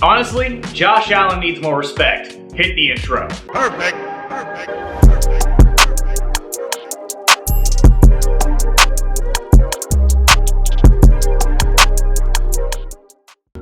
Honestly, Josh Allen needs more respect. Hit the intro. Perfect.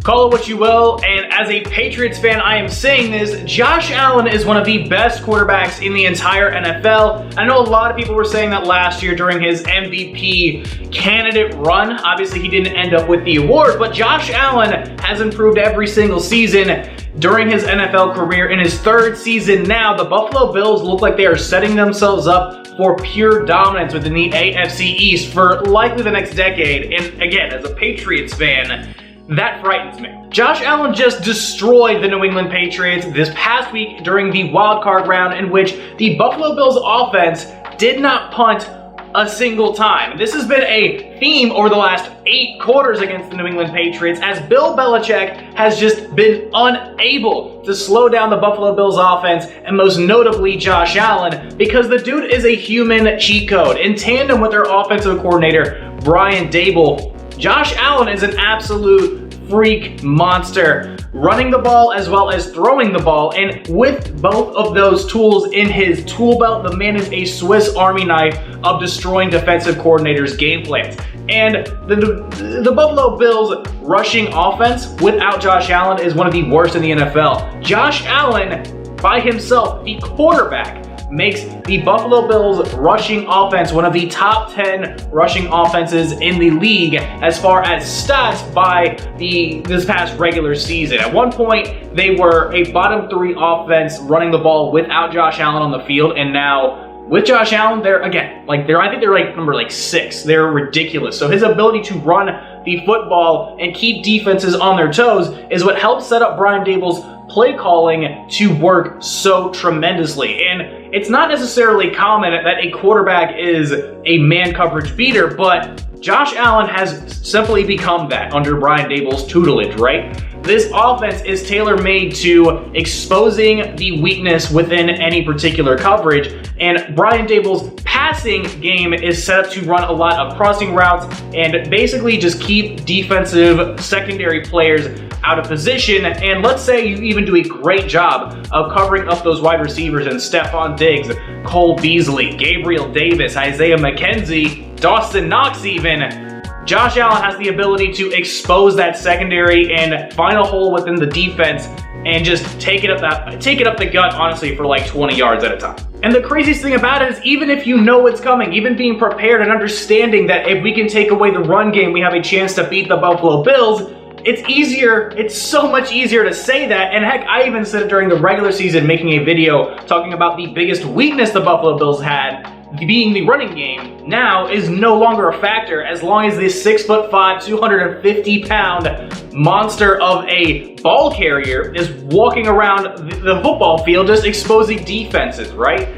Call it what you will, and as a Patriots fan, I am saying this, Josh Allen is one of the best quarterbacks in the entire NFL. I know a lot of people were saying that last year during his MVP candidate run. Obviously, he didn't end up with the award, but Josh Allen has improved every single season during his NFL career. In his third season now, the Buffalo Bills look like they are setting themselves up for pure dominance within the AFC East for likely the next decade. And again, as a Patriots fan, that frightens me. Josh Allen just destroyed the New England Patriots this past week during the wild card round, in which the Buffalo Bills offense did not punt a single time. This has been a theme over the last 8 quarters against the New England Patriots, as Bill Belichick has just been unable to slow down the Buffalo Bills offense, and most notably Josh Allen, because the dude is a human cheat code. In tandem with their offensive coordinator, Brian Daboll, Josh Allen is an absolute freak monster, running the ball as well as throwing the ball, and with both of those tools in his tool belt, the man is a Swiss Army knife of destroying defensive coordinators' game plans. And the Buffalo Bills rushing offense without Josh Allen is one of the worst in the NFL. Josh Allen, by himself, the quarterback, makes the Buffalo Bills rushing offense one of the top 10 rushing offenses in the league as far as stats by this past regular season. At one point, they were a bottom 3 offense running the ball without Josh Allen on the field, and now with Josh Allen, I think they're number 6. They're ridiculous. So his ability to run the football and keep defenses on their toes is what helps set up Brian Daboll's play calling to work so tremendously. And it's not necessarily common that a quarterback is a man coverage beater, but Josh Allen has simply become that under Brian Daboll's tutelage, right? This offense is tailor-made to exposing the weakness within any particular coverage, and Brian Daboll's passing game is set up to run a lot of crossing routes and basically just keep defensive secondary players out of position. And let's say you even do a great job of covering up those wide receivers in Stephon Diggs, Cole Beasley, Gabriel Davis, Isaiah McKenzie, Dawson Knox even. Josh Allen has the ability to expose that secondary and find a hole within the defense and just take it up the gut, honestly, for like 20 yards at a time. And the craziest thing about it is, even if you know what's coming, even being prepared and understanding that if we can take away the run game, we have a chance to beat the Buffalo Bills, it's so much easier to say that. And heck, I even said it during the regular season, making a video talking about the biggest weakness the Buffalo Bills had, being the running game, now is no longer a factor as long as this 6'5", 250-pound monster of a ball carrier is walking around the football field just exposing defenses, right?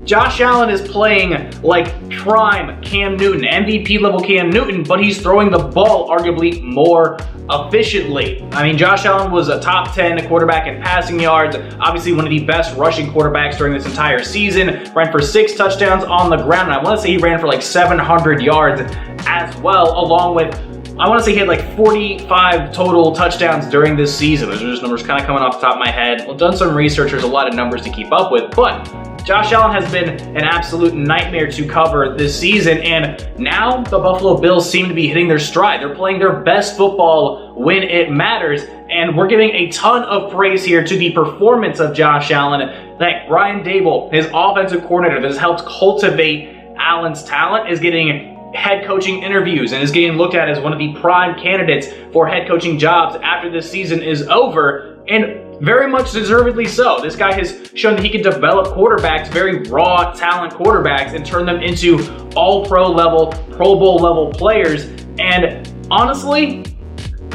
Josh Allen is playing like prime Cam Newton, MVP level Cam Newton, but he's throwing the ball arguably more efficiently. I mean, Josh Allen was a top 10 quarterback in passing yards, obviously one of the best rushing quarterbacks during this entire season, ran for 6 touchdowns on the ground, and I want to say he ran for like 700 yards as well, along with, I want to say he had like 45 total touchdowns during this season. Those are just numbers kind of coming off the top of my head. I've done some research, there's a lot of numbers to keep up with, but Josh Allen has been an absolute nightmare to cover this season, and now the Buffalo Bills seem to be hitting their stride. They're playing their best football when it matters, and we're giving a ton of praise here to the performance of Josh Allen. Like Brian Daboll, his offensive coordinator that has helped cultivate Allen's talent, is getting head coaching interviews and is getting looked at as one of the prime candidates for head coaching jobs after this season is over, and very much deservedly so. This guy has shown that he can develop quarterbacks, very raw talent quarterbacks, and turn them into all-pro level, Pro Bowl level players. And honestly,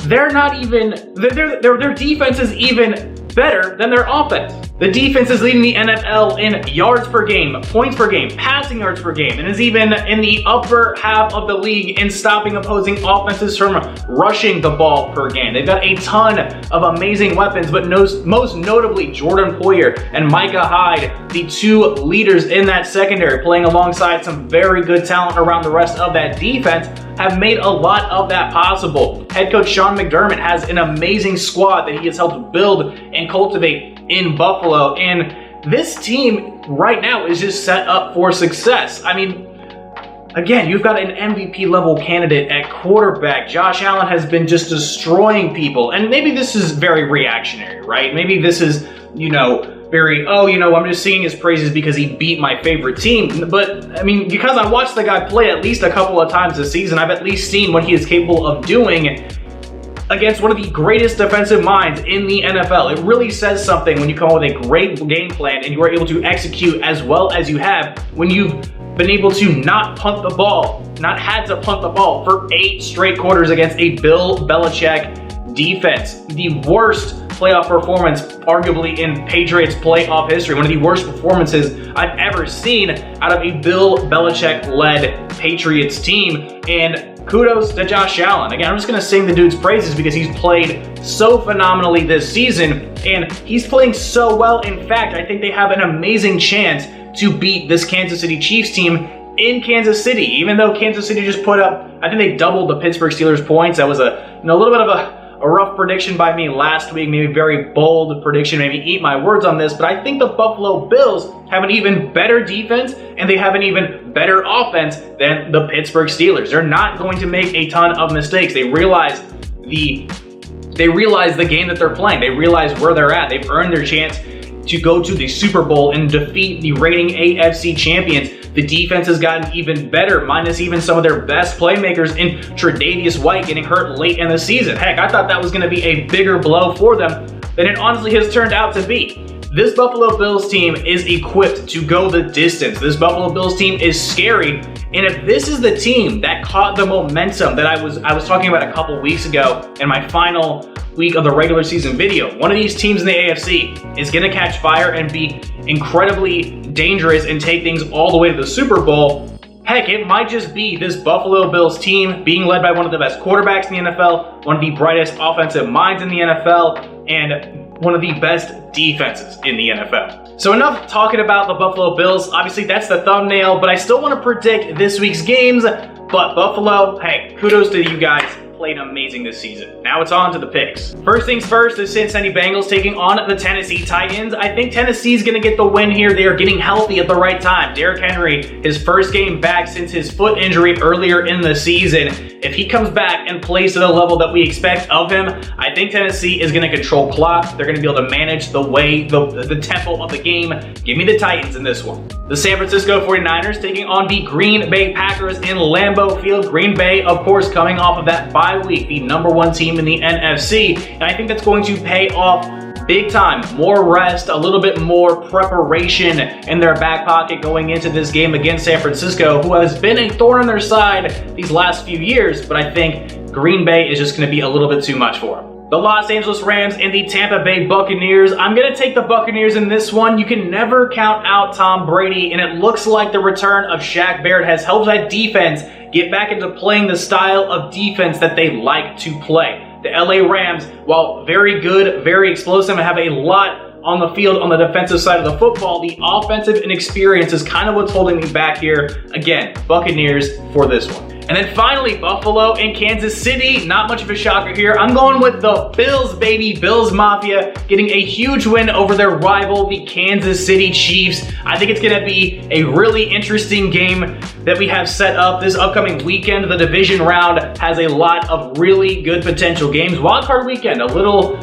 they're not even, their defense is even better than their offense. The defense is leading the NFL in yards per game, points per game, passing yards per game, and is even in the upper half of the league in stopping opposing offenses from rushing the ball per game. They've got a ton of amazing weapons, but most notably Jordan Poyer and Micah Hyde, the two leaders in that secondary, playing alongside some very good talent around the rest of that defense, have made a lot of that possible. Head coach Sean McDermott has an amazing squad that he has helped build and cultivate in Buffalo, and this team right now is just set up for success. I mean, again, you've got an MVP level candidate at quarterback. Josh Allen has been just destroying people, and maybe this is very reactionary, right? Maybe this is, very, I'm just singing his praises because he beat my favorite team. But, I mean, because I watched the guy play at least a couple of times this season, I've at least seen what he is capable of doing against one of the greatest defensive minds in the NFL. It really says something when you come up with a great game plan and you are able to execute as well as you have when you've been able to not had to punt the ball for 8 straight quarters against a Bill Belichick defense. The worst playoff performance, arguably, in Patriots playoff history. One of the worst performances I've ever seen out of a Bill Belichick-led Patriots team. And kudos to Josh Allen. Again, I'm just going to sing the dude's praises because he's played so phenomenally this season, and he's playing so well. In fact, I think they have an amazing chance to beat this Kansas City Chiefs team in Kansas City. Even though Kansas City just put up, I think they doubled the Pittsburgh Steelers points. That was a little bit of a rough prediction by me last week, maybe very bold prediction, maybe eat my words on this, but I think the Buffalo Bills have an even better defense and they have an even better offense than the Pittsburgh Steelers. They're not going to make a ton of mistakes. They realize the game that they're playing. They realize where they're at. They've earned their chance to go to the Super Bowl and defeat the reigning AFC champions. The defense has gotten even better, minus even some of their best playmakers in Tre'Davious White getting hurt late in the season. Heck, I thought that was going to be a bigger blow for them than it honestly has turned out to be. This Buffalo Bills team is equipped to go the distance. This Buffalo Bills team is scary. And if this is the team that caught the momentum that I was talking about a couple weeks ago in my final week of the regular season video, one of these teams in the AFC is going to catch fire and be incredibly dangerous and take things all the way to the Super Bowl. Heck, it might just be this Buffalo Bills team being led by one of the best quarterbacks in the NFL, one of the brightest offensive minds in the NFL, and one of the best defenses in the NFL. So enough talking about the Buffalo Bills. Obviously, that's the thumbnail, but I still want to predict this week's games. But Buffalo, hey, kudos to you guys. Played amazing this season. Now it's on to the picks. First things first, the Cincinnati Bengals taking on the Tennessee Titans. I think Tennessee's going to get the win here. They are getting healthy at the right time. Derrick Henry, his first game back since his foot injury earlier in the season. If he comes back and plays to the level that we expect of him, I think Tennessee is going to control clock. They're going to be able to manage the tempo of the game. Give me the Titans in this one. The San Francisco 49ers taking on the Green Bay Packers in Lambeau Field. Green Bay, of course, coming off of that bye week, the number 1 team in the NFC, and I think that's going to pay off big time. More rest, a little bit more preparation in their back pocket going into this game against San Francisco, who has been a thorn on their side these last few years, but I think Green Bay is just going to be a little bit too much for them. The Los Angeles Rams and the Tampa Bay Buccaneers. I'm going to take the Buccaneers in this one. You can never count out Tom Brady, and it looks like the return of Shaq Barrett has helped that defense get back into playing the style of defense that they like to play. The LA Rams, while very good, very explosive, and have a lot on the field on the defensive side of the football, the offensive inexperience is kind of what's holding me back here. Again, Buccaneers for this one. And then finally, Buffalo and Kansas City. Not much of a shocker here. I'm going with the Bills, baby. Bills Mafia getting a huge win over their rival, the Kansas City Chiefs. I think it's going to be a really interesting game that we have set up this upcoming weekend. The division round has a lot of really good potential games. Wildcard weekend, a little,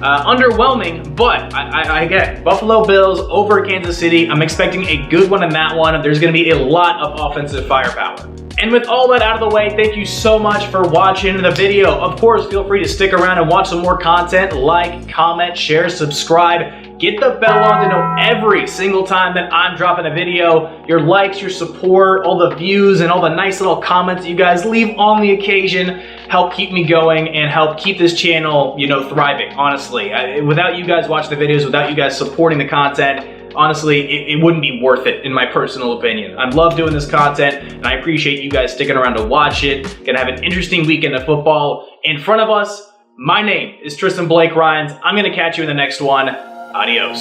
underwhelming, but I get it. Buffalo Bills over Kansas City. I'm expecting a good one in that one. There's going to be a lot of offensive firepower. And with all that out of the way, thank you so much for watching the video. Of course, feel free to stick around and watch some more content. Like, comment, share, subscribe. Get the bell on to know every single time that I'm dropping a video. Your likes, your support, all the views, and all the nice little comments that you guys leave on the occasion help keep me going and help keep this channel, thriving, honestly. Without you guys watching the videos, without you guys supporting the content, honestly, it wouldn't be worth it, in my personal opinion. I love doing this content, and I appreciate you guys sticking around to watch it. Gonna have an interesting weekend of football in front of us. My name is Tristan Blake Rines. I'm gonna catch you in the next one. Adios.